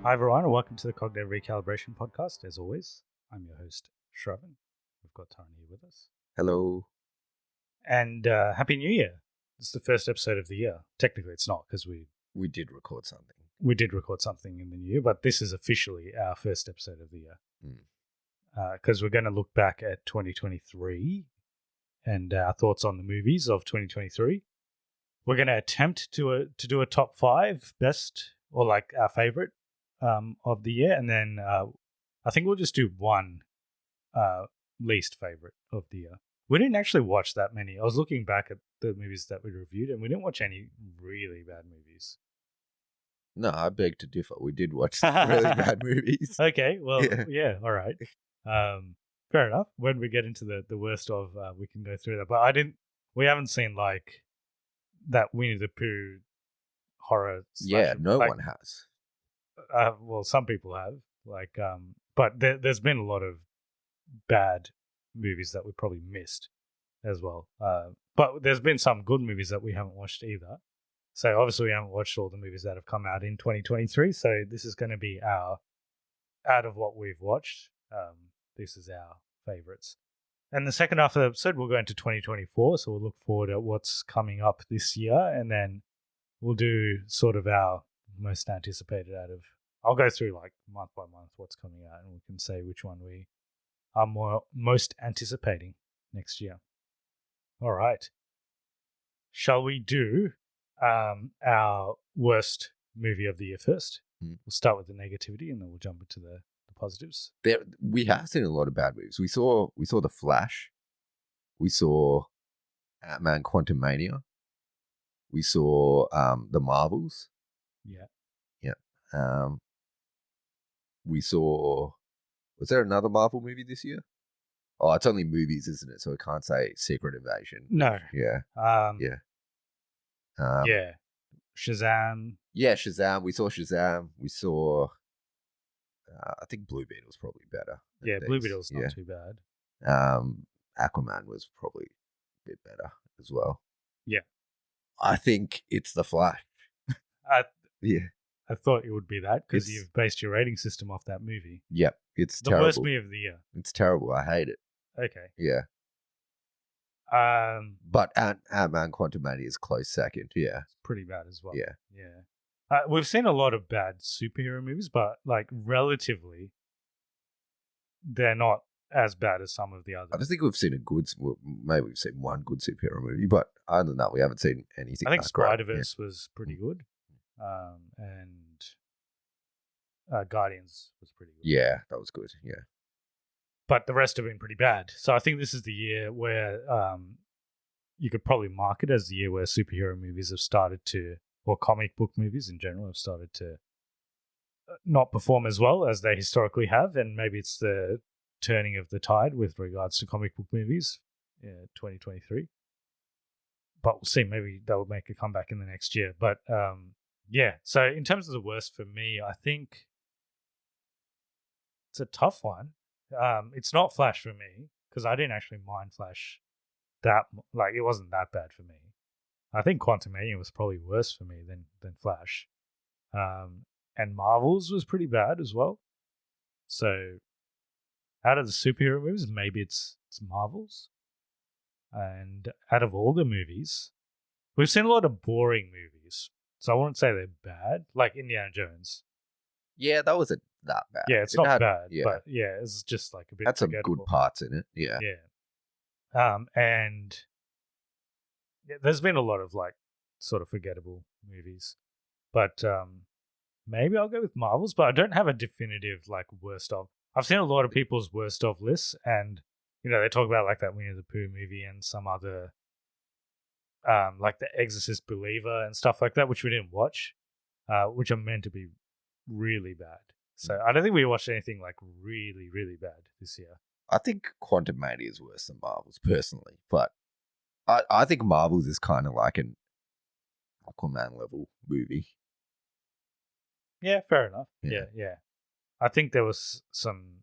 Hi everyone, and welcome to the Cognitive Recalibration podcast. As always, I'm your host, Shravan. We've got Tony here with us. Hello. And Happy New Year. It's the first episode of the year. Technically, it's not because We did record something. we did record something in the new year, but this is officially our first episode of the year. Because we're going to look back at 2023 and our thoughts on the movies of 2023. We're going to attempt to do a top 5 best or like our favorite of the year, and then I think we'll just do one least favorite of the year. We didn't actually watch that many. I was looking back at the movies that we reviewed, and we didn't watch any really bad movies. No, I beg to differ. We did watch some really bad movies. Okay, well, yeah all right. Fair enough. When we get into the worst of, we can go through that. But we haven't seen like that Winnie the Pooh horror. Yeah, no one has. Well, some people have, but there's been a lot of bad movies that we probably missed as well. But there's been some good movies that we haven't watched either. So obviously we haven't watched all the movies that have come out in 2023. So this is going to be our, out of what we've watched, this is our favorites. And the second half of the episode, we'll go into 2024. So we'll look forward at what's coming up this year, and then we'll do sort of our most anticipated out of. I'll go through like month by month what's coming out, and we can say which one we are most anticipating next year. All right. Shall we do our worst movie of the year first? We'll start with the negativity, and then we'll jump into the positives. We have seen a lot of bad movies. We saw The Flash. We saw Ant-Man Quantumania. We saw The Marvels. Yeah. We saw. Was there another Marvel movie this year? Oh, it's only movies, isn't it? So I can't say Secret Invasion. No. Yeah. Yeah. Shazam. Yeah, Shazam. We saw Shazam. We saw. I think Blue Beetle's probably better. Yeah, Blue Beetle's not too bad. Aquaman was probably a bit better as well. Yeah. I think it's The Flash. Yeah. I thought it would be that because you've based your rating system off that movie. Yep. It's the terrible. Worst movie of the year. It's terrible. I hate it. Okay. Yeah. But Ant-Man Quantumania is close second. Yeah. It's pretty bad as well. Yeah. Yeah. We've seen a lot of bad superhero movies, but like relatively, they're not as bad as some of the others. I don't think we've seen maybe we've seen one good superhero movie, but other than that, we haven't seen anything. I think Spider-Verse was pretty good. And Guardians was pretty good. Yeah, that was good. Yeah. But the rest have been pretty bad. So I think this is the year where you could probably mark it as the year where superhero movies have started to, or comic book movies in general, have started to not perform as well as they historically have. And maybe it's the turning of the tide with regards to comic book movies in 2023. But we'll see. Maybe they'll make a comeback in the next year. But yeah, so in terms of the worst for me, I think it's a tough one. It's not Flash for me because I didn't actually mind Flash it wasn't that bad for me. I think Quantumania was probably worse for me than Flash. And Marvels was pretty bad as well. So out of the superhero movies, maybe it's Marvels. And out of all the movies, we've seen a lot of boring movies. So I wouldn't say they're bad, like Indiana Jones. Yeah, that wasn't that bad. Yeah, it's not bad, but yeah, it's just like a bit. Had some good parts in it. Yeah, yeah. And there's been a lot of like sort of forgettable movies, but maybe I'll go with Marvels. But I don't have a definitive like worst of. I've seen a lot of people's worst of lists, and they talk about like that Winnie the Pooh movie and some other. Like The Exorcist Believer and stuff like that, which we didn't watch, which are meant to be really bad. So I don't think we watched anything like really, really bad this year. I think Quantumania is worse than Marvels, personally. But I think Marvels is kind of like an Aquaman level movie. Yeah, fair enough. Yeah. I think there was some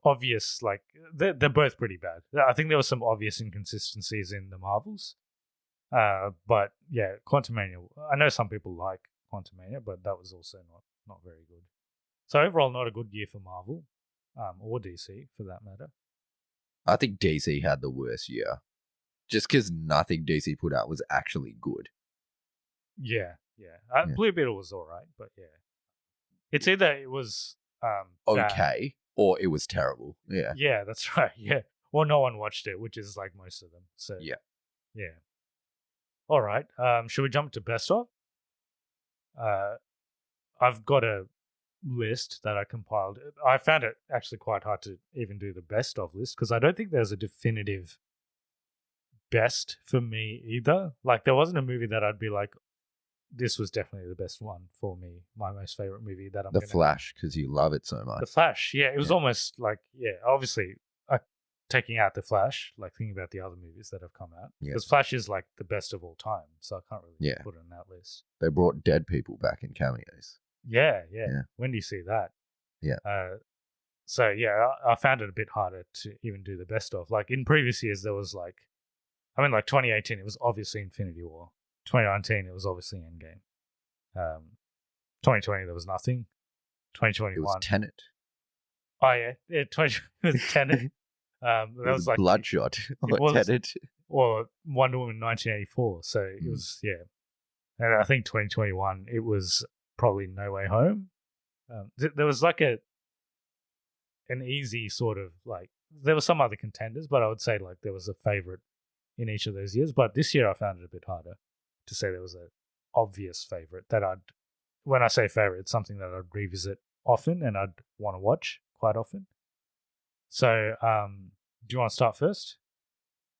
obvious, like, they're both pretty bad. I think there was some obvious inconsistencies in the Marvels. But yeah, Quantumania. I know some people like Quantumania, but that was also not very good. So overall, not a good year for Marvel, or DC for that matter. I think DC had the worst year. Just because nothing DC put out was actually good. Yeah. Yeah. Blue Beetle was all right, but yeah, it's either it was bad. Okay, or it was terrible. Yeah. Yeah, that's right. Yeah, well, no one watched it, which is like most of them. So Yeah. All right. Should we jump to best of? I've got a list that I compiled. I found it actually quite hard to even do the best of list because I don't think there's a definitive best for me either. Like there wasn't a movie that I'd be like, this was definitely the best one for me. My most favorite movie that I'm The Flash, because you love it so much. The Flash, yeah, it was almost like, obviously, taking out The Flash, like thinking about the other movies that have come out. Because Flash is like the best of all time, so I can't really put it on that list. They brought dead people back in cameos. Yeah. When do you see that? Yeah. So yeah, I found it a bit harder to even do the best of. Like in previous years, there was like 2018, it was obviously Infinity War. 2019, it was obviously Endgame. 2020, there was nothing. 2021, it was Tenet. Oh yeah, 2020 was Tenet. That was like Bloodshot. It was Tenet. Or Wonder Woman 1984. So it was and I think 2021 it was probably No Way Home. There was like an easy sort of like there were some other contenders, but I would say like there was a favorite in each of those years. But this year I found it a bit harder to say there was an obvious favorite that when I say favorite, it's something that I'd revisit often and I'd want to watch quite often. So, do you want to start first?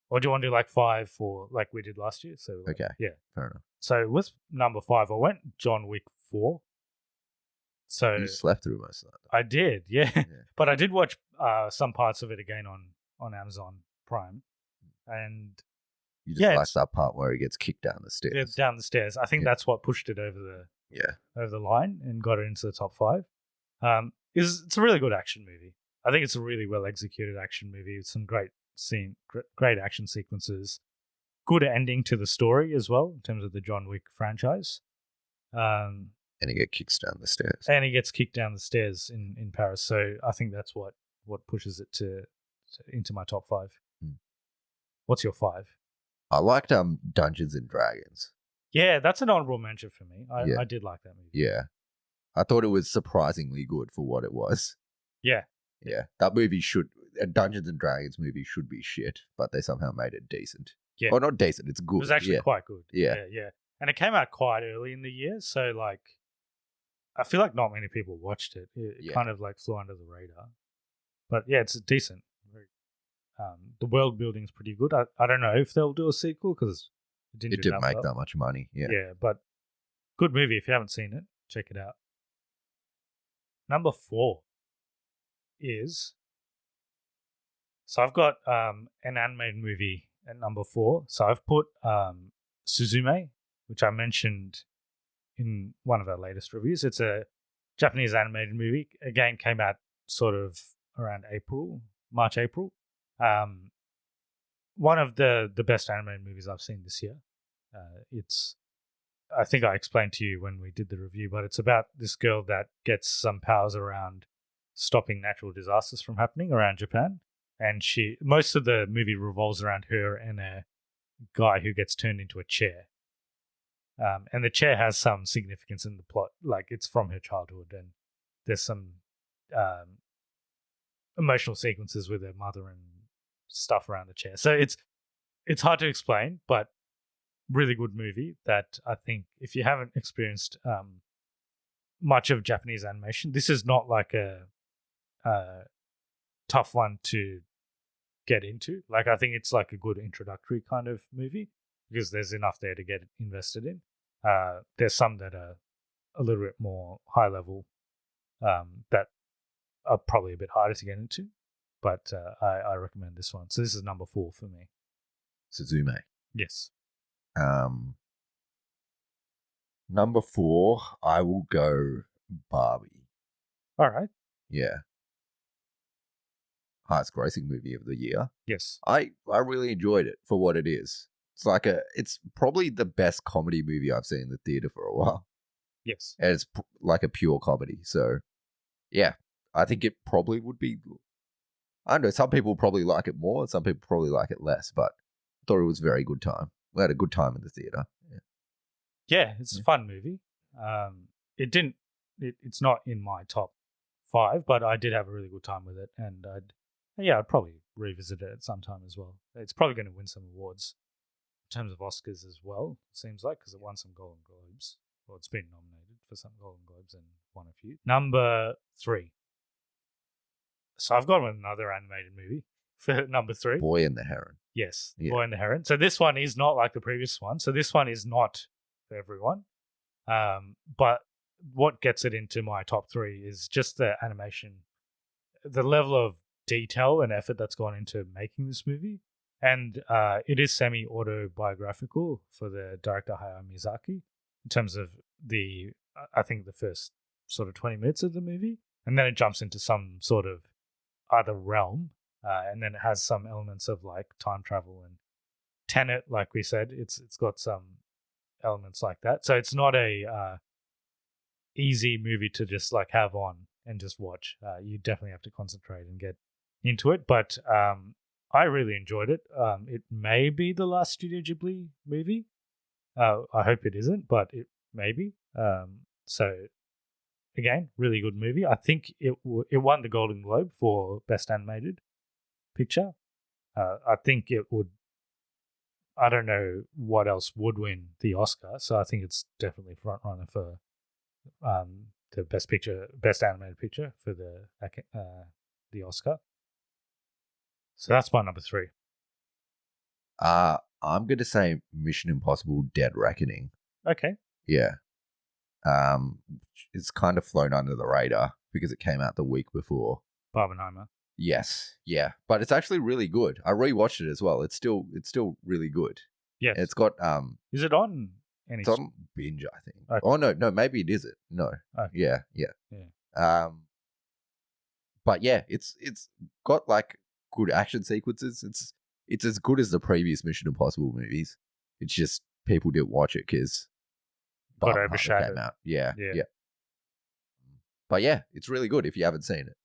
Or do you want to do like 5 for like we did last year? So okay. Yeah. Fair enough. So with number 5, I went John Wick 4. So you slept through most of that. I did, yeah. But I did watch some parts of it again on Amazon Prime. And you just like that part where he gets kicked down the stairs. Yeah, down the stairs. I think that's what pushed it over the line and got it into the top 5. It's a really good action movie. I think it's a really well executed action movie with some great action sequences, good ending to the story as well in terms of the John Wick franchise. And he gets kicked down the stairs. And he gets kicked down the stairs in Paris. So I think that's what pushes it into my top 5. What's your 5? I liked Dungeons and Dragons. Yeah, that's an honorable mention for me. I did like that movie. Yeah. I thought it was surprisingly good for what it was. Yeah. Yeah. That movie a Dungeons and Dragons movie should be shit, but they somehow made it decent. Yeah. Or not decent, it's good. It was actually quite good. Yeah. And it came out quite early in the year, so like I feel like not many people watched it. It kind of like flew under the radar. But yeah, it's decent. The world building is pretty good. I don't know if they'll do a sequel because it didn't make that much money. Yeah. Yeah, but good movie. If you haven't seen it, check it out. Number 4 is... So I've got an animated movie at number 4. So I've put Suzume, which I mentioned in one of our latest reviews. It's a Japanese animated movie. Again, came out sort of around March, April. One of the best animated movies I've seen this year. I think I explained to you when we did the review, but it's about this girl that gets some powers around stopping natural disasters from happening around Japan. And most of the movie revolves around her and a guy who gets turned into a chair. And the chair has some significance in the plot, like it's from her childhood, and there's some emotional sequences with her mother and stuff around the chair. So it's hard to explain, but really good movie that I think if you haven't experienced much of Japanese animation, this is not like a tough one to get into. Like I think it's like a good introductory kind of movie because there's enough there to get invested in. There's some that are a little bit more high level that are probably a bit harder to get into, but I recommend this one. So this is number 4 for me. Suzume. Yes. Number 4, I will go Barbie. All right. Yeah. Highest grossing movie of the year. Yes. I really enjoyed it for what it is. It's probably the best comedy movie I've seen in the theater for a while. Yes. And it's like a pure comedy. So yeah, I think it probably would be. I don't know. Some people probably like it more, and some people probably like it less. But I thought it was a very good time. We had a good time in the theater. Yeah. Yeah, it's a fun movie. It didn't. It's not in my top 5, but I did have a really good time with it, and I'd probably revisit it at some time as well. It's probably going to win some awards in terms of Oscars as well. Seems like, because it won some Golden Globes. Well, it's been nominated for some Golden Globes and won a few. Number 3. So I've got another animated movie for number 3. Boy and the Heron. Yes, Yeah. Boy and the Heron. So this one is not like the previous one. So this one is not for everyone. But what gets it into my top 3 is just the animation, the level of detail and effort that's gone into making this movie. And it is semi-autobiographical for the director Hayao Miyazaki in terms of I think the first sort of 20 minutes of the movie. And then it jumps into some sort of other realm. And then it has some elements of like time travel and Tenet, like we said. It's got some elements like that. So it's not a easy movie to just like have on and just watch. You definitely have to concentrate and get into it. But I really enjoyed it. It may be the last Studio Ghibli movie. I hope it isn't, but it may be. So again, really good movie. I think it won the Golden Globe for Best Animated Picture. I think it would. I don't know what else would win the Oscar, so I think it's definitely front runner for the best animated picture for the Oscar. So that's my number 3. I'm going to say Mission Impossible: Dead Reckoning. Okay. Yeah. It's kind of flown under the radar because it came out the week before. Barbenheimer. Yes, yeah, but it's actually really good. I rewatched it as well. It's still really good. Yes. And it's got Is it on any? It's on Binge, I think. Okay. Oh no, maybe it isn't. No. Okay. Yeah. But yeah, it's got like good action sequences. It's as good as the previous Mission Impossible movies. It's just people didn't watch it because got overshadowed. Came out. Yeah. But yeah, it's really good if you haven't seen it.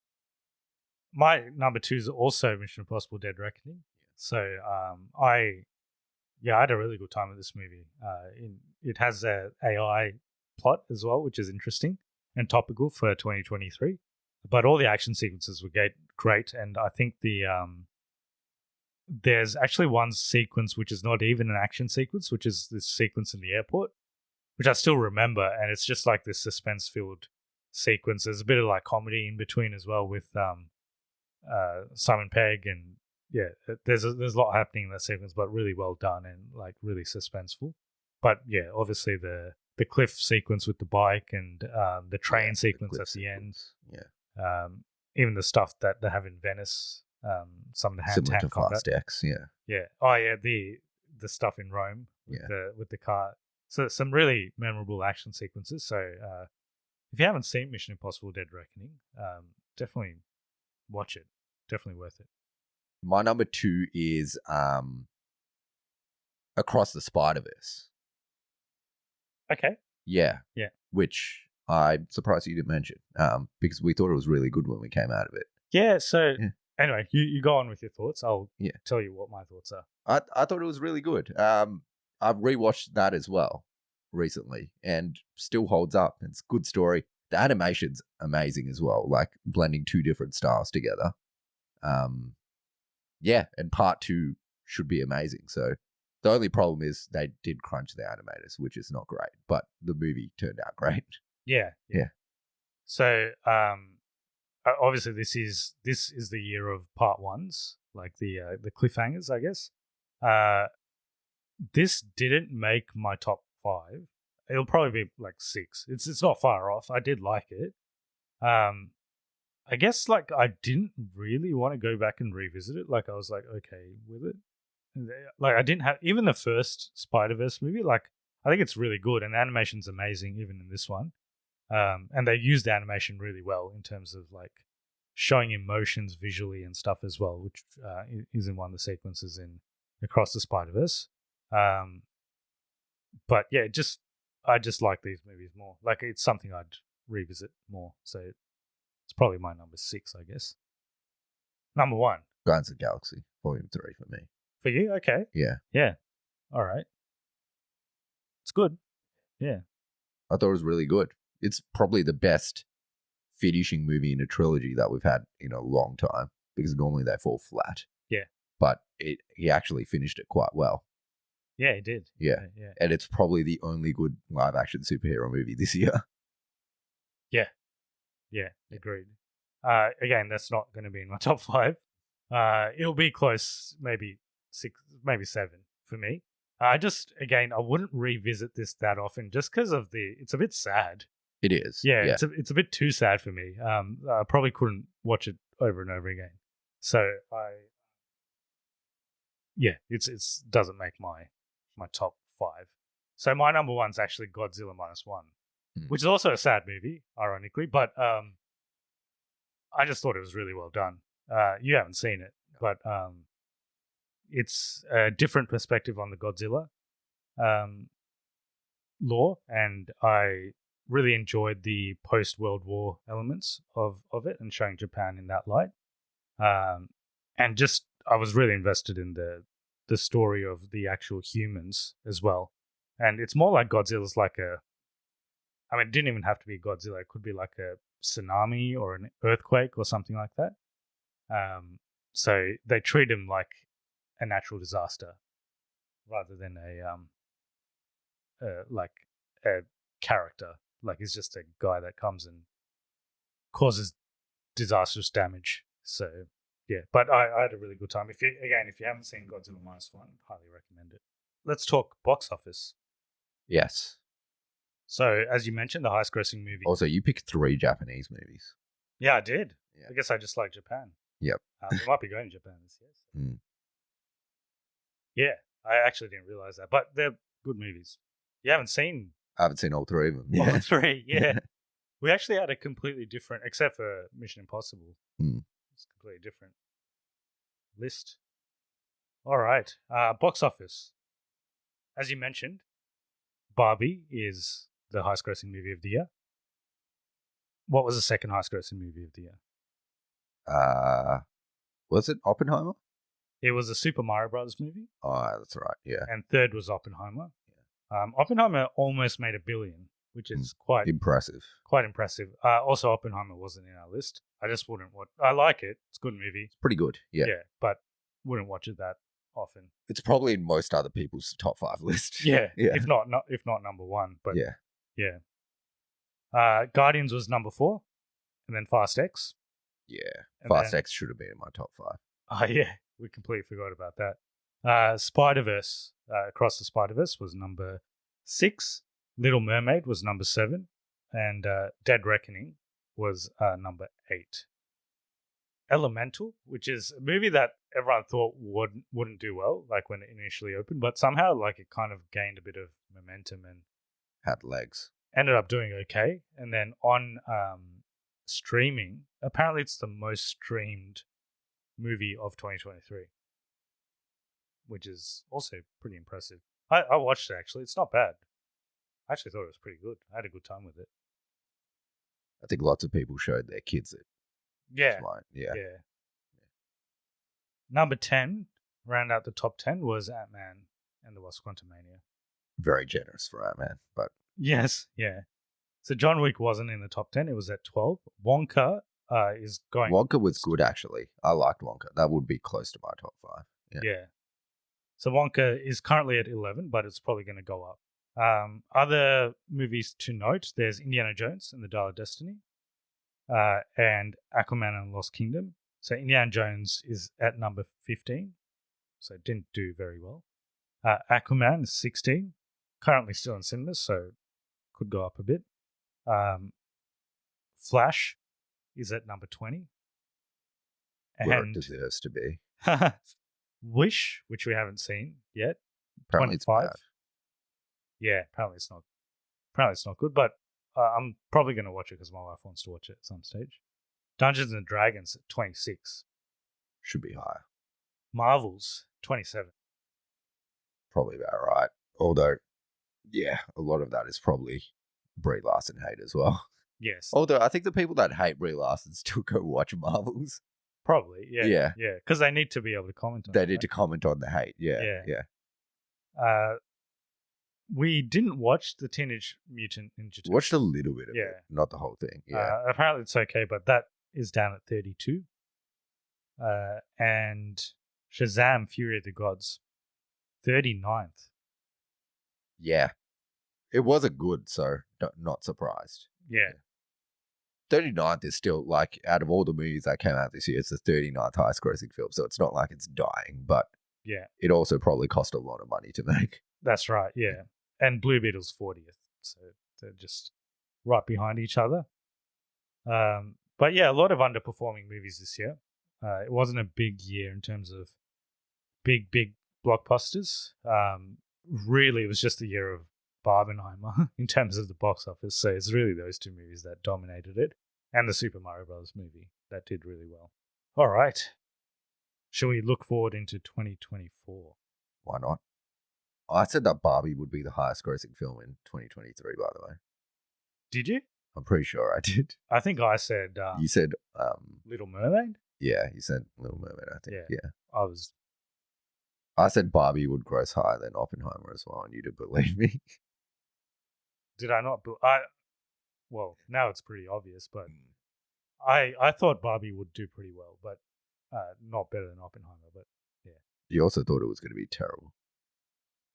My number 2 is also Mission Impossible: Dead Reckoning. So I had a really good time with this movie. It has a AI plot as well, which is interesting and topical for 2023. But all the action sequences were great, and I think there's actually one sequence which is not even an action sequence, which is this sequence in the airport, which I still remember, and it's just like this suspense-filled sequence. There's a bit of like comedy in between as well with Simon Pegg, and yeah, there's a lot happening in that sequence, but really well done and like really suspenseful. But yeah, obviously the cliff sequence with the bike and the train sequence at the end. Yeah. Even the stuff that they have in Venice, some of the hand-to-hand combat. Fast X, yeah. Yeah. Oh yeah, the stuff in Rome with the car. So some really memorable action sequences. So if you haven't seen Mission Impossible: Dead Reckoning, definitely watch it. Definitely worth it. My number 2 is Across the Spider-Verse. Okay. Yeah. Yeah. Which I'm surprised you didn't mention because we thought it was really good when we came out of it. Yeah, so anyway, you go on with your thoughts. I'll tell you what my thoughts are. I thought it was really good. I've rewatched that as well recently and still holds up. It's a good story. The animation's amazing as well, like blending 2 different styles together. Yeah, and part 2 should be amazing. So the only problem is they did crunch the animators, which is not great, but the movie turned out great. Yeah. So obviously this is the year of part 1s, like the cliffhangers, I guess. This didn't make my top 5. It'll probably be like 6. It's not far off. I did like it. I guess like I didn't really want to go back and revisit it. Like I was like okay with it. Like I didn't have even the first Spider-Verse movie. Like I think it's really good and the animation's amazing even in this one. And they used the animation really well in terms of like showing emotions visually and stuff as well, which is in one of the sequences in Across the Spider-Verse. But yeah, I just like these movies more. Like it's something I'd revisit more. So it's It's probably my number 6, I guess. Number 1. Guardians of the Galaxy, Volume 3 for me. For you? Okay. Yeah. Yeah. All right. It's good. Yeah. I thought it was really good. It's probably the best finishing movie in a trilogy that we've had in a long time, because normally they fall flat. Yeah. But he actually finished it quite well. Yeah, it did. Yeah. And it's probably the only good live action superhero movie this year. Yeah, agreed. Again, that's not going to be in my top 5. It'll be close, maybe 6, maybe 7 for me. I wouldn't revisit this that often just because of it's a bit sad. It is. Yeah. It's a bit too sad for me. I probably couldn't watch it over and over again. So it's doesn't make my top 5. So my number 1's actually Godzilla -1, which is also a sad movie, ironically, but I just thought it was really well done. You haven't seen it, but it's a different perspective on the Godzilla lore, and I really enjoyed the post-World War elements of it and showing Japan in that light. And just I was really invested in the story of the actual humans as well. And it's more like Godzilla's like it didn't even have to be Godzilla. It could be like a tsunami or an earthquake or something like that. So they treat him like a natural disaster rather than a character. Like he's just a guy that comes and causes disastrous damage. So yeah, but I had a really good time. If you haven't seen Godzilla -1, highly recommend it. Let's talk box office. Yes. So as you mentioned, the highest grossing movie. Also, you picked 3 Japanese movies. Yeah, I did. Yeah. I guess I just like Japan. Yep. We might be going to Japan this year. So. Mm. Yeah, I actually didn't realize that, but they're good movies. You haven't seen? I haven't seen all 3 of them. All 3, yeah. We actually had a completely different, except for Mission Impossible. It's a completely different list. All right, box office. As you mentioned, Barbie is the highest grossing movie of the year. What was the second highest grossing movie of the year? Was it Oppenheimer? It was a Super Mario Brothers movie. Oh, that's right. Yeah. And third was Oppenheimer. Yeah. Oppenheimer almost made $1 billion, which is quite impressive. Quite impressive. Also, Oppenheimer wasn't in our list. I just wouldn't watch. I like it. It's a good movie. It's pretty good. Yeah. Yeah, but wouldn't watch it that often. It's probably in most other people's top 5 list. Yeah. Yeah. If not number 1. But yeah. Guardians was number 4, and then Fast X. Yeah. Fast X should have been in my top 5. Yeah. We completely forgot about that. Spider-Verse, Across the Spider-Verse was number 6. Little Mermaid was number 7. And Dead Reckoning was number 8. Elemental, which is a movie that everyone thought wouldn't do well, like when it initially opened, but somehow like it kind of gained a bit of momentum and had legs. Ended up doing okay. And then on streaming, apparently it's the most streamed movie of 2023, which is also pretty impressive. I watched it, actually. It's not bad. I actually thought it was pretty good. I had a good time with it. I think lots of people showed their kids it. Yeah. Yeah. Number 10, round out the top 10, was Ant-Man and the Wasp: Quantumania. Very generous for Ant-Man, but... Yes, yeah. So John Wick wasn't in the top 10. It was at 12. Wonka is going... Wonka was good, actually. I liked Wonka. That would be close to my top 5. Yeah. So Wonka is currently at 11, but it's probably going to go up. Other movies to note, there's Indiana Jones and the Dial of Destiny, and Aquaman and Lost Kingdom. So Indiana Jones is at number 15, so it didn't do very well. Aquaman is 16, currently still in cinemas, so could go up a bit. Flash is at number 20. Where it deserves to be. Wish, which we haven't seen yet, Apparently 25. It's bad. Yeah, apparently it's not good, but I'm probably going to watch it because my wife wants to watch it at some stage. Dungeons and Dragons at 26. Should be higher. Marvels, 27. Probably about right. Although, yeah, a lot of that is probably Brie Larson hate as well. Yes. Although I think the people that hate Brie Larson still go watch Marvels. Probably. Yeah. Yeah. Yeah. Because they need to be able to comment on They it. need to comment on the hate. Yeah. Yeah. Yeah. We didn't watch the Teenage Mutant Ninja Turtles. Watched a little bit of Yeah. it, not the whole thing. Yeah. Apparently it's okay, but that is down at 32. And Shazam! Fury of the Gods, 39th. Yeah. It wasn't good, so not surprised. Yeah. 39th is still, like, out of all the movies that came out this year, it's the 39th highest grossing film, so it's not like it's dying, but Yeah. it also probably cost a lot of money to make. That's right. Yeah. And Blue Beetle's 40th. So they're just right behind each other. But yeah, a lot of underperforming movies this year. It wasn't a big year in terms of big blockbusters. Really, it was just the year of Barbenheimer in terms of the box office. So it's really those two movies that dominated it, and the Super Mario Bros. Movie that did really well. All right. Shall we look forward into 2024? Why not? I said that Barbie would be the highest grossing film in 2023, by the way. Did you? I'm pretty sure I did. I think I said You said, Little Mermaid. yeah, you said Little Mermaid, I think. Yeah. I I said Barbie would gross higher than Oppenheimer as well, and you didn't believe me. Did I not? Well, now it's pretty obvious, but I thought Barbie would do pretty well, but not better than Oppenheimer. But yeah, You also thought it was going to be terrible.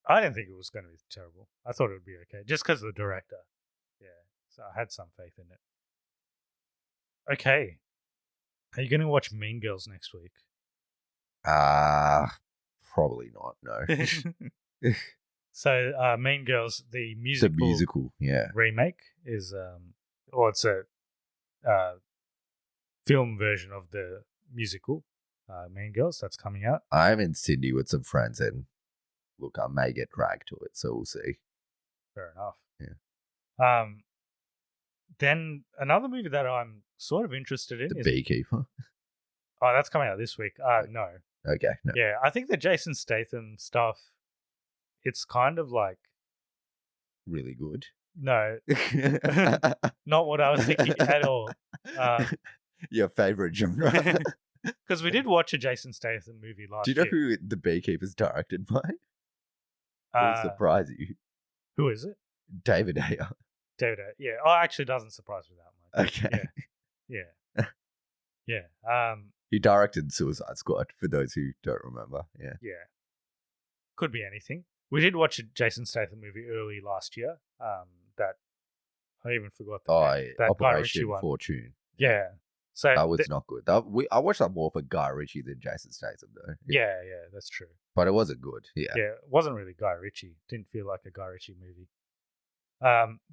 I didn't think it was going to be terrible. I thought it would be okay, just because of the director. Yeah, so I had some faith in it. Okay, are you going to watch Mean Girls next week? Probably not. No. So, Mean Girls, the The musical, yeah. remake is, or it's a film version of the musical, Mean Girls, that's coming out. I'm in Sydney with some friends, and look, I may get dragged to it, so we'll see. Fair enough. Yeah. Then another movie that I'm sort of interested in The is Beekeeper. Oh, that's coming out this week. No. Okay. No. Yeah, I think the Jason Statham stuff, it's kind of like Really good. no, not what I was thinking at all. Your favorite genre. Because we did watch a Jason Statham movie last Do you know year. who The Beekeeper's directed by? Will surprise you. Who is it? David Ayer. David. Yeah. Oh, actually, doesn't surprise me that much. Okay. Yeah. Yeah. He directed Suicide Squad, for those who don't remember. Yeah. Yeah. Could be anything. We did watch a Jason Statham movie early last year. That I even forgot the name. That Guy Ritchie Operation one. Fortune. Yeah. So That was not good. I watched that more for Guy Ritchie than Jason Statham, though. Yeah, that's true. But it wasn't good. Yeah. Yeah, it wasn't really Guy Ritchie. Didn't feel like a Guy Ritchie movie.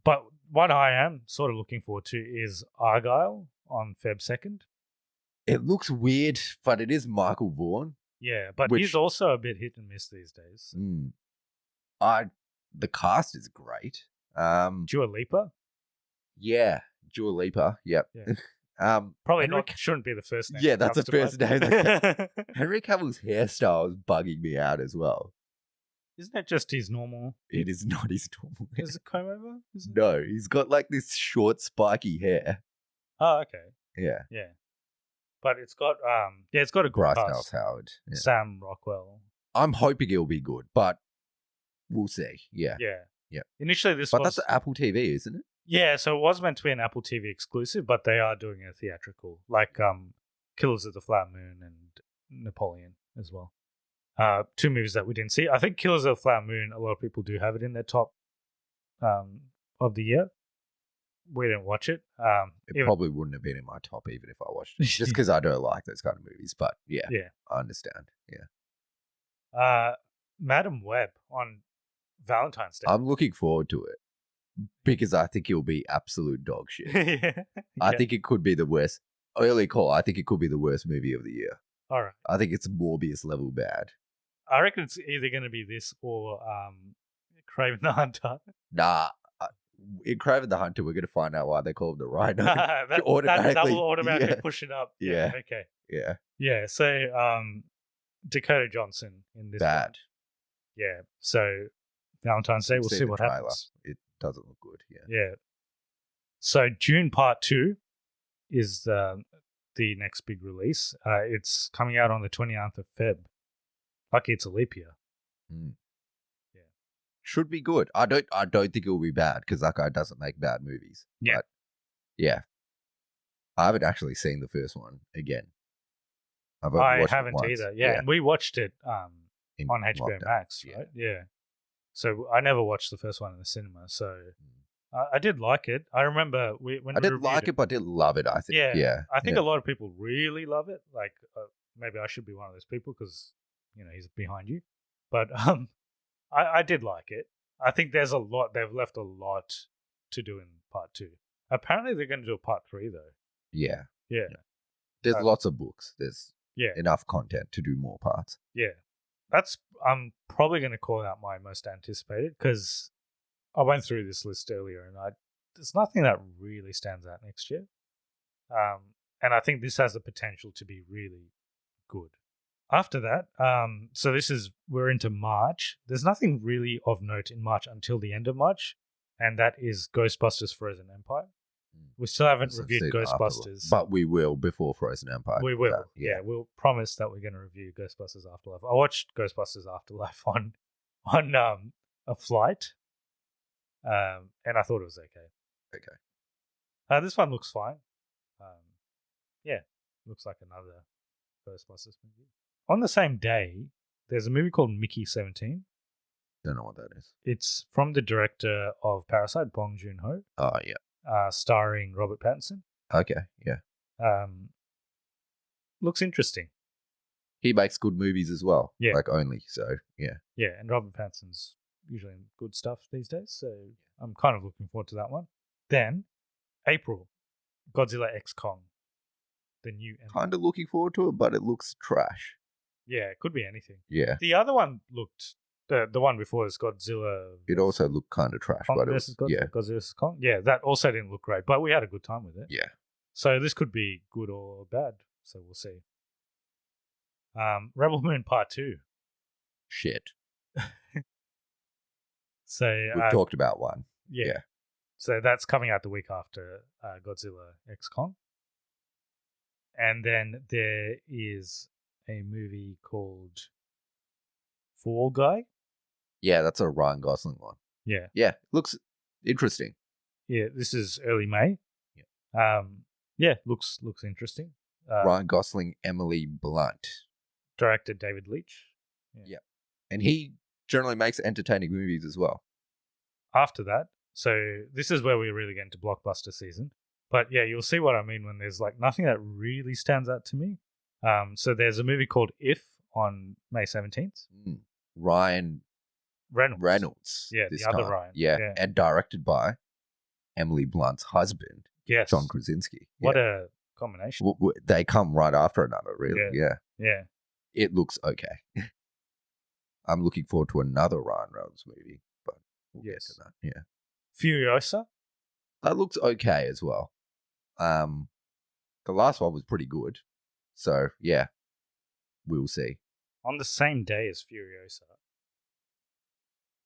But what I am sort of looking forward to is Argyle on Feb 2nd. It looks weird, but it is Michael Vaughan. Yeah, but Which- he's also a bit hit and miss these days. The cast is great. Dua Lipa? Yeah, Dua Lipa. Yep. Yeah. Probably Henry shouldn't be the first name. Yeah, that that's comes the to first mind. Henry Cavill's hairstyle is bugging me out as well. Isn't that just his normal? It is not his normal hair. Is it comb over? Is it? No, he's got like this short, spiky hair. Oh, okay. Yeah. Yeah. But it's got it's got a good Bryce cast. Dallas Howard. Yeah. Sam Rockwell. I'm hoping it'll be good, but we'll see. Yeah. Yeah. Initially this But was that's Apple TV, isn't it? Yeah, so it was meant to be an Apple TV exclusive, but they are doing a theatrical, like Killers of the Flower Moon and Napoleon as well. Two movies that we didn't see. I think Killers of the Flower Moon, a lot of people do have it in their top of the year. We didn't watch it. It probably wouldn't have been in my top even if I watched it, just because I don't like those kind of movies. But yeah, I understand. Yeah. Madam Webb on Valentine's Day. I'm looking forward to it because I think it'll be absolute dog shit. I think it could be the worst. Early call. I think it could be the worst movie of the year. All right. I think it's Morbius level bad. I reckon it's either going to be this or Kraven the Hunter. Nah. In Kraven the Hunter, we're going to find out why they call him the Rhino. that will automatically push it up. Yeah. Okay. Yeah. Yeah. So Dakota Johnson in this. Bad. One. Yeah. So Valentine's Day, we'll see what happens. It doesn't look good. Yeah. Yeah. So Dune Part 2 is the next big release. It's coming out on the 29th of Feb. Lucky it's a leap year. Mm. Yeah. Should be good. I don't think it will be bad because that guy doesn't make bad movies. Yeah. But yeah. I haven't actually seen the first one again. I haven't either. Yeah, and we watched it on HBO lockdown. Max, right? Yeah. So I never watched the first one in the cinema, so I did like it. I remember when I did like it, but I didn't love it. I think. Yeah. I think a lot of people really love it. Like maybe I should be one of those people because he's behind you, but I did like it. I think there's a lot. They've left a lot to do in part 2. Apparently, they're going to do a part 3 though. Yeah. Yeah. There's lots of books. There's Yeah. enough content to do more parts. Yeah. I'm probably going to call out my most anticipated because I went through this list earlier and there's nothing that really stands out next year. And I think this has the potential to be really good. After that, so we're into March. There's nothing really of note in March until the end of March, and that is Ghostbusters Frozen Empire. We still haven't reviewed Ghostbusters. But we will before Frozen Empire. We will. Yeah, we'll promise that we're going to review Ghostbusters Afterlife. I watched Ghostbusters Afterlife on a flight, and I thought it was okay. Okay. This one looks fine. Looks like another Ghostbusters movie. On the same day, there's a movie called Mickey 17. Don't know what that is. It's from the director of Parasite, Bong Joon-ho. Oh, yeah. Starring Robert Pattinson. Okay, yeah. Looks interesting. He makes good movies as well. Yeah. Like only, so, yeah. Yeah, and Robert Pattinson's usually in good stuff these days, so I'm kind of looking forward to that one. Then, April, Godzilla X Kong. The new kind of looking forward to it, but it looks trash. Yeah, it could be anything. Yeah. The other one looked the one before is Godzilla. It also looked kind of trash, Kong but it was Godzilla vs. Kong. Yeah, that also didn't look great, but we had a good time with it. Yeah. So this could be good or bad. So we'll see. Rebel Moon Part 2. Shit. So we've talked about one. Yeah. So that's coming out the week after Godzilla X Kong. And then there is a movie called Fall Guy. Yeah, that's a Ryan Gosling one. Yeah. Yeah, looks interesting. Yeah, this is early May. Yeah. Looks interesting. Ryan Gosling, Emily Blunt. Director David Leitch. Yeah. And he generally makes entertaining movies as well. After that, so this is where we really get into blockbuster season. But yeah, you'll see what I mean when there's like nothing that really stands out to me. So there's a movie called If on May 17th. Ryan Reynolds. Yeah, the other Ryan. Yeah, and directed by Emily Blunt's husband, yes, John Krasinski. What a combination. They come right after another, really. Yeah. It looks okay. I'm looking forward to another Ryan Reynolds movie, but we'll get to that. Yeah. Furiosa. That looks okay as well. The last one was pretty good. So, yeah, we'll see. On the same day as Furiosa,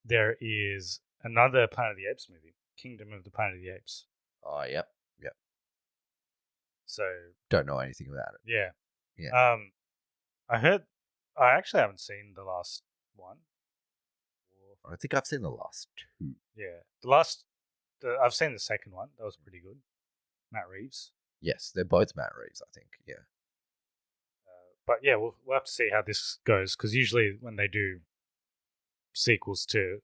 there is another Planet of the Apes movie, Kingdom of the Planet of the Apes. Oh, yep. So don't know anything about it. Yeah. I actually haven't seen the last one. I think I've seen the last 2. Yeah. I've seen the second one. That was pretty good. Matt Reeves. Yes, they're both Matt Reeves, I think. Yeah. But yeah, we'll have to see how this goes because usually when they do sequels to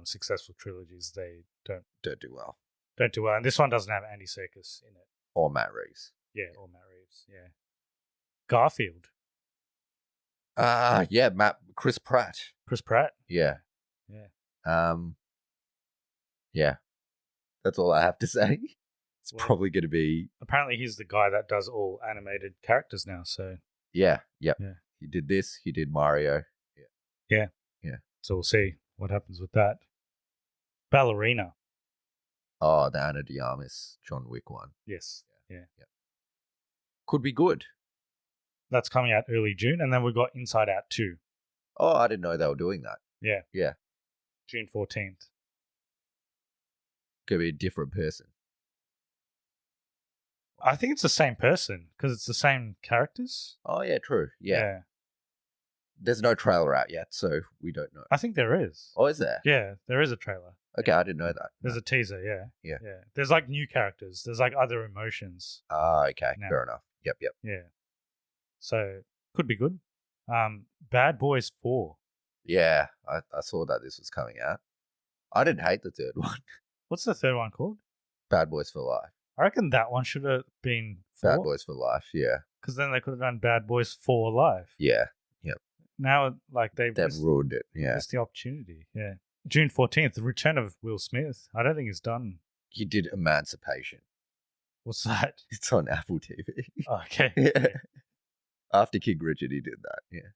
successful trilogies, they don't do well. Don't do well, and this one doesn't have Andy Serkis in it or Matt Reeves. Yeah, or Matt Reeves. Yeah. Garfield. Chris Pratt. Chris Pratt. Yeah. Yeah. That's all I have to say. It's probably going to be. Apparently, he's the guy that does all animated characters now. So. Yeah. Yeah. He did this. He did Mario. Yeah. So we'll see what happens with that. Ballerina. Oh, the Ana de Armas John Wick one. Yes. Yeah. Could be good. That's coming out early June, and then we've got Inside Out 2. Oh, I didn't know they were doing that. Yeah. June 14th. Could be a different person. I think it's the same person because it's the same characters. Oh yeah, true. Yeah. There's no trailer out yet, so we don't know. I think there is. Oh, is there? Yeah, there is a trailer. Okay, I didn't know that. There's No. a teaser, yeah. Yeah. Yeah. There's like new characters. There's like other emotions. Okay, No. fair enough. Yep. Yeah. So could be good. Bad Boys 4. Yeah, I saw that this was coming out. I didn't hate the third one. What's the third one called? Bad Boys for Life. I reckon that one should have been 4. Bad Boys for Life, yeah. Because then they could have done Bad Boys 4 Live. Yeah. Now, like, they've ruined it, yeah. missed the opportunity. Yeah. June 14th, the return of Will Smith. I don't think it's done. He did Emancipation. What's that? It's on Apple TV. Okay. Yeah. After King Richard, he did that, yeah.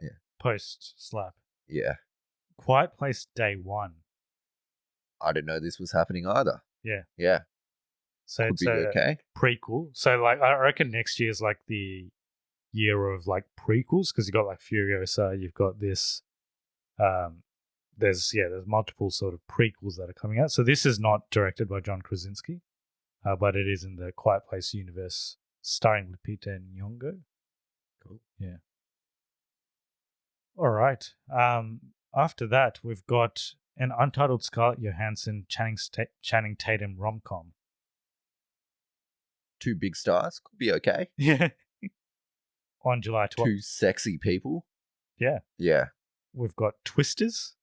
Yeah. Post slap. Yeah. Quiet Place Day 1. I didn't know this was happening either. Yeah. Yeah. So Could it's be a okay. prequel. So, like, I reckon next year is like the year of like prequels because you got like Furiosa, you've got this. There's multiple sort of prequels that are coming out. So this is not directed by John Krasinski, but it is in the Quiet Place universe, starring Lupita Nyong'o. Cool. Yeah. All right. After that, we've got an untitled Scarlett Johansson Channing Tatum rom-com. 2 big stars. Could be okay. Yeah. On July 12th. 2 sexy people. Yeah. Yeah. We've got Twisters.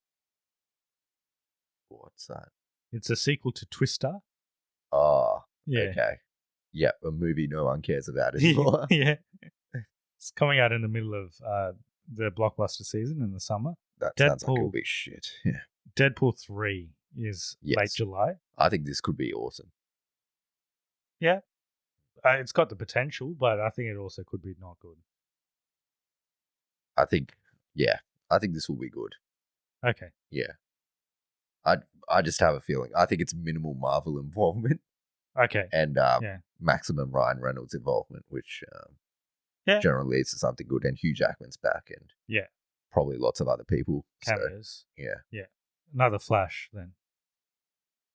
What's that? It's a sequel to Twister. Oh, Yeah. okay. Yep, a movie no one cares about anymore. Yeah. It's coming out in the middle of the blockbuster season in the summer. That sounds like it'll Deadpool. be shit. Yeah. Deadpool 3 is late Yes. July. I think this could be awesome. Yeah. It's got the potential, but I think it also could be not good. I think this will be good. Okay. Yeah. I just have a feeling. I think it's minimal Marvel involvement Okay. and Yeah. maximum Ryan Reynolds involvement, which Yeah. generally leads to something good. And Hugh Jackman's back, and Yeah. probably lots of other people. So, Cameos. yeah. Another Flash then.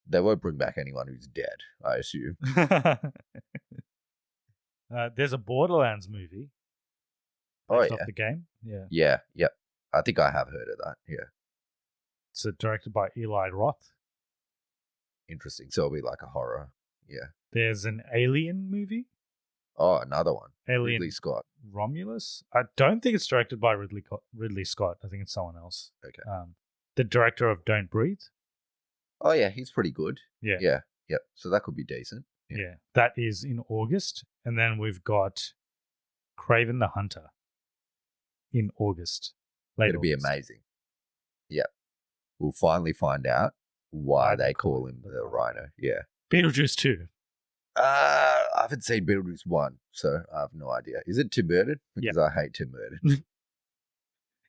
They won't bring back anyone who's dead, I assume. There's a Borderlands movie. Oh, based yeah. off the game. Yeah. Yeah, yep. I think I have heard of that. Yeah. It's directed by Eli Roth. Interesting. So it'll be like a horror. Yeah. There's an Alien movie. Oh, another one. Alien Ridley Scott. Romulus. I don't think it's directed by Ridley Scott. I think it's someone else. Okay. The director of Don't Breathe. Oh, yeah. He's pretty good. Yeah. Yeah. Yep. So that could be decent. Yeah. That is in August. And then we've got Kraven the Hunter in August. It'll be amazing. Yep. We'll finally find out why they call him the Rhino. Yeah. Beetlejuice 2. I haven't seen Beetlejuice 1, so I have no idea. Is it Tim Burton? Because I hate Tim Burton.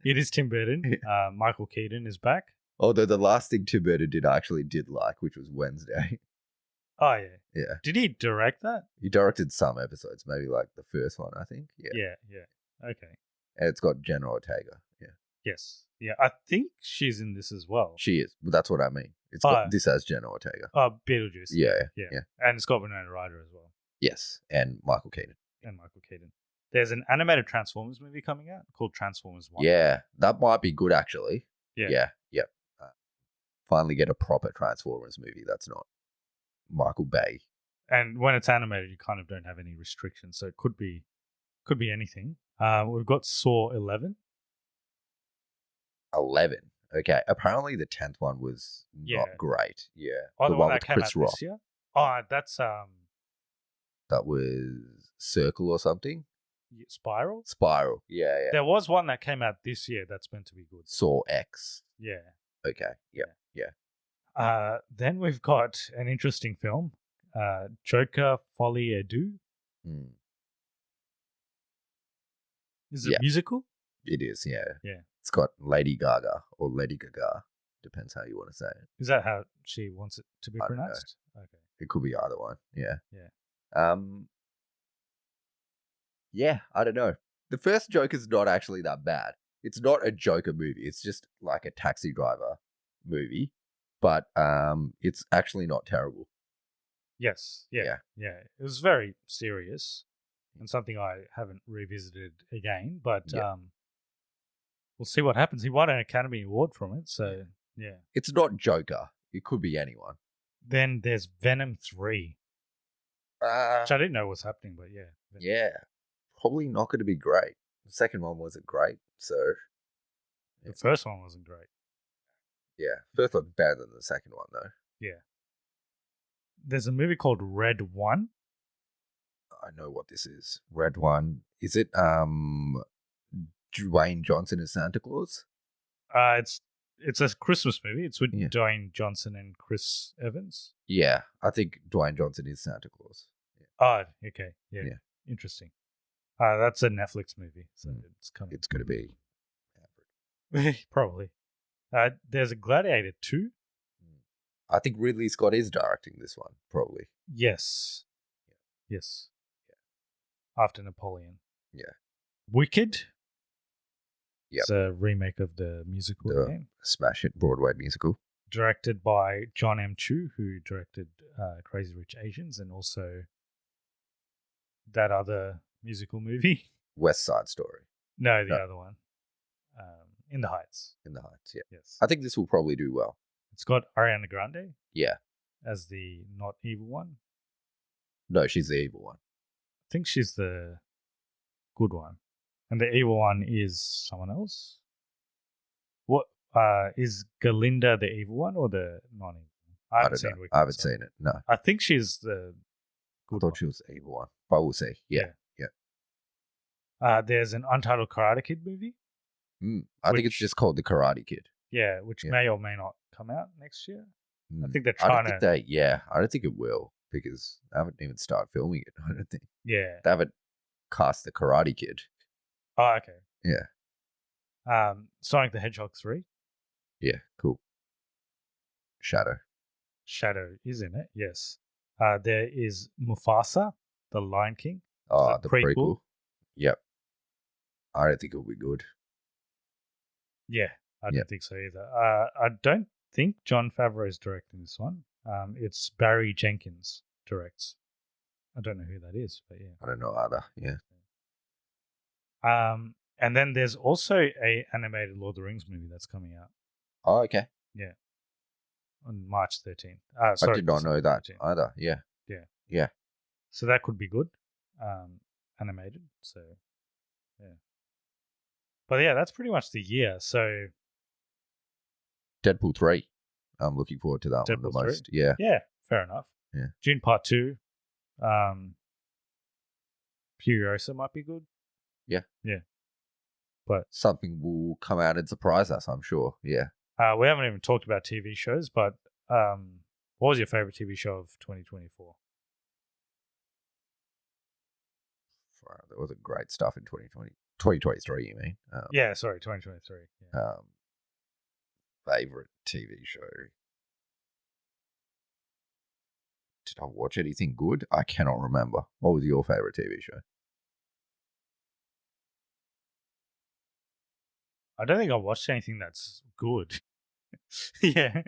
It is Tim Burton. Michael Keaton is back. Although the last thing Tim Burton did I actually did like, which was Wednesday. Oh, yeah. Yeah. Did he direct that? He directed some episodes, maybe like the first one, I think. Yeah. Yeah. Okay. And it's got Jenna Ortega. Yeah. Yes. Yeah. I think she's in this as well. She is. But that's what I mean. It's got this as Jenna Ortega. Oh, Beetlejuice. Yeah. And it's got Winona Ryder as well. Yes. And Michael Keaton. There's an animated Transformers movie coming out called Transformers 1. Yeah. That might be good, actually. Yeah. Yep. Finally get a proper Transformers movie that's not Michael Bay. And when it's animated, you kind of don't have any restrictions, so it could be anything. We've got Saw 11. 11. Okay. Apparently the 10th one was not great. Yeah. Oh, the one that with came out this year? Oh, that's that was Circle or something. Spiral. Yeah. There was one that came out this year that's meant to be good. Saw X. Yeah. Okay. Yeah. Then we've got an interesting film, Joker Folie et Deux. Is it a musical? It is, yeah. Yeah. It's got Lady Gaga or Lady Gaga. Depends how you want to say it. Is that how she wants it to be I don't pronounced? Okay. It could be either one. Yeah. Yeah. Yeah, I don't know. The first Joker's not actually that bad. It's not a Joker movie. It's just like a taxi driver movie. But it's actually not terrible. Yes. Yeah. It was very serious and something I haven't revisited again, but we'll see what happens. He won an Academy Award from it, so yeah. It's not Joker. It could be anyone. Then there's Venom 3, which I didn't know was happening, but yeah. Yeah. Probably not going to be great. The second one wasn't great, so... The first one wasn't great. Yeah. First one's better than the second one, though. Yeah. There's a movie called Red 1. I know what this is. Red One. Is it Dwayne Johnson as Santa Claus? It's a Christmas movie. It's with Dwayne Johnson and Chris Evans. Yeah, I think Dwayne Johnson is Santa Claus. Yeah. Oh, okay. Yeah. Interesting. That's a Netflix movie, so it's coming. It's going to be probably. There's a Gladiator 2. I think Ridley Scott is directing this one, probably. Yes. Yes. After Napoleon. Yeah. Wicked. Yep. It's a remake of the musical game. Smash Hit Broadway musical. Directed by John M. Chu, who directed Crazy Rich Asians and also that other musical movie. West Side Story. No, the other one. In the Heights. In the Heights, yeah. Yes. I think this will probably do well. It's got Ariana Grande. Yeah. As the not evil one. No, she's the evil one. I think she's the good one. And the evil one is someone else? What is Galinda the evil one or the non-evil one? I haven't seen Wicked. I haven't seen it, no. I think she's the good I thought one. she was the evil one. But we'll see. Yeah. There's an Untitled Karate Kid movie. I think it's just called The Karate Kid. Yeah, which may or may not come out next year. I think they're trying I don't think it will because they haven't even started filming it. I don't think. Yeah. They haven't cast The Karate Kid. Oh, okay. Yeah. Sonic the Hedgehog 3. Yeah, cool. Shadow is in it, yes. There is Mufasa, the Lion King. Oh, the prequel. Yep. I don't think it'll be good. Yeah, I don't think so either. I don't think Jon Favreau is directing this one. It's Barry Jenkins directs. I don't know who that is, but yeah. I don't know either, yeah. And then there's also a animated Lord of the Rings movie that's coming out. Oh, okay. Yeah. On March 13th. I did not know that 13th. Either, yeah. Yeah. So that could be good. Animated, so yeah. But yeah, that's pretty much the year. So Deadpool 3. I'm looking forward to that Deadpool one the 3? most. Yeah. Yeah, fair enough. Yeah. Dune Part 2. Furiosa might be good. Yeah. Yeah. But something will come out and surprise us, I'm sure. Yeah. We haven't even talked about TV shows, but what was your favorite TV show of 2024? There wasn't great stuff in 2023, you mean? Yeah, sorry, 2023. Yeah. Favorite TV show. Did I watch anything good? I cannot remember. What was your favorite TV show? I don't think I watched anything that's good. Yeah.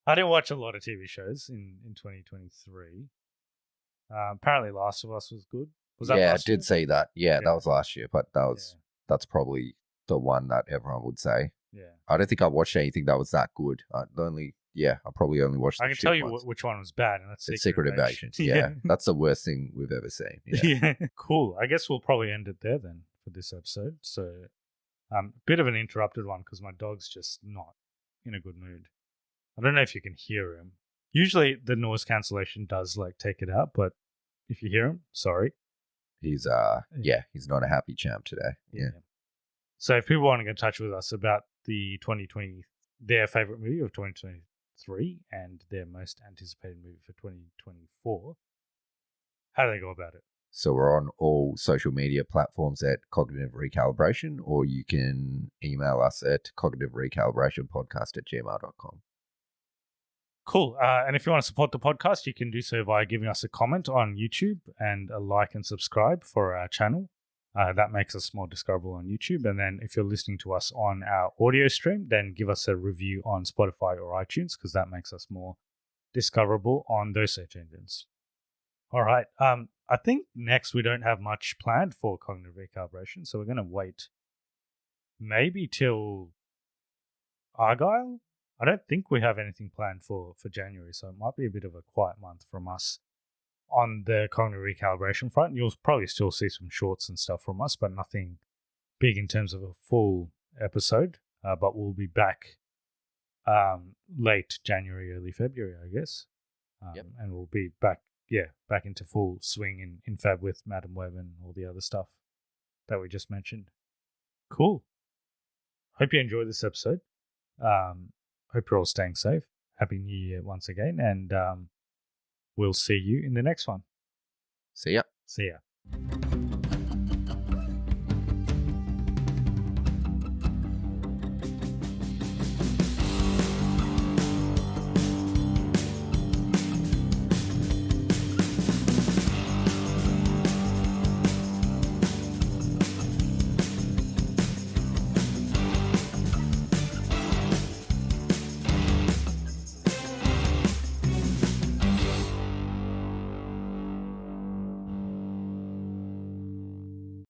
I didn't watch a lot of TV shows in 2023. Apparently Last of Us was good. Was that I did see that. Yeah, that was last year, but that's probably the one that everyone would say. Yeah. I don't think I watched anything that was that good. I probably only watched I can tell you which one was bad, and that's Secret Invasion. Yeah. That's the worst thing we've ever seen. Yeah. Cool. I guess we'll probably end it there then for this episode. So a bit of an interrupted one because my dog's just not in a good mood. I don't know if you can hear him. Usually the noise cancellation does take it out, but if you hear him, sorry. He's he's not a happy champ today. Yeah. So if people want to get in touch with us about their favorite movie of 2023 and their most anticipated movie for 2024, how do they go about it? So we're on all social media platforms at Cognitive Recalibration, or you can email us at cognitiverecalibrationpodcast@gmail.com. Cool. And if you want to support the podcast, you can do so by giving us a comment on YouTube and a like and subscribe for our channel. That makes us more discoverable on YouTube. And then if you're listening to us on our audio stream, then give us a review on Spotify or iTunes because that makes us more discoverable on those search engines. All right. I think next we don't have much planned for Cognitive Recalibration, so we're going to wait maybe till Argyle. I don't think we have anything planned for January, so it might be a bit of a quiet month from us on the Cognitive Recalibration front. You'll probably still see some shorts and stuff from us, but nothing big in terms of a full episode. But we'll be back late January, early February, I guess. And we'll be back into full swing in Feb with Madam Webb and all the other stuff that we just mentioned. Cool. Hope you enjoyed this episode. Hope you're all staying safe. Happy New Year once again, and we'll see you in the next one. See ya. See ya.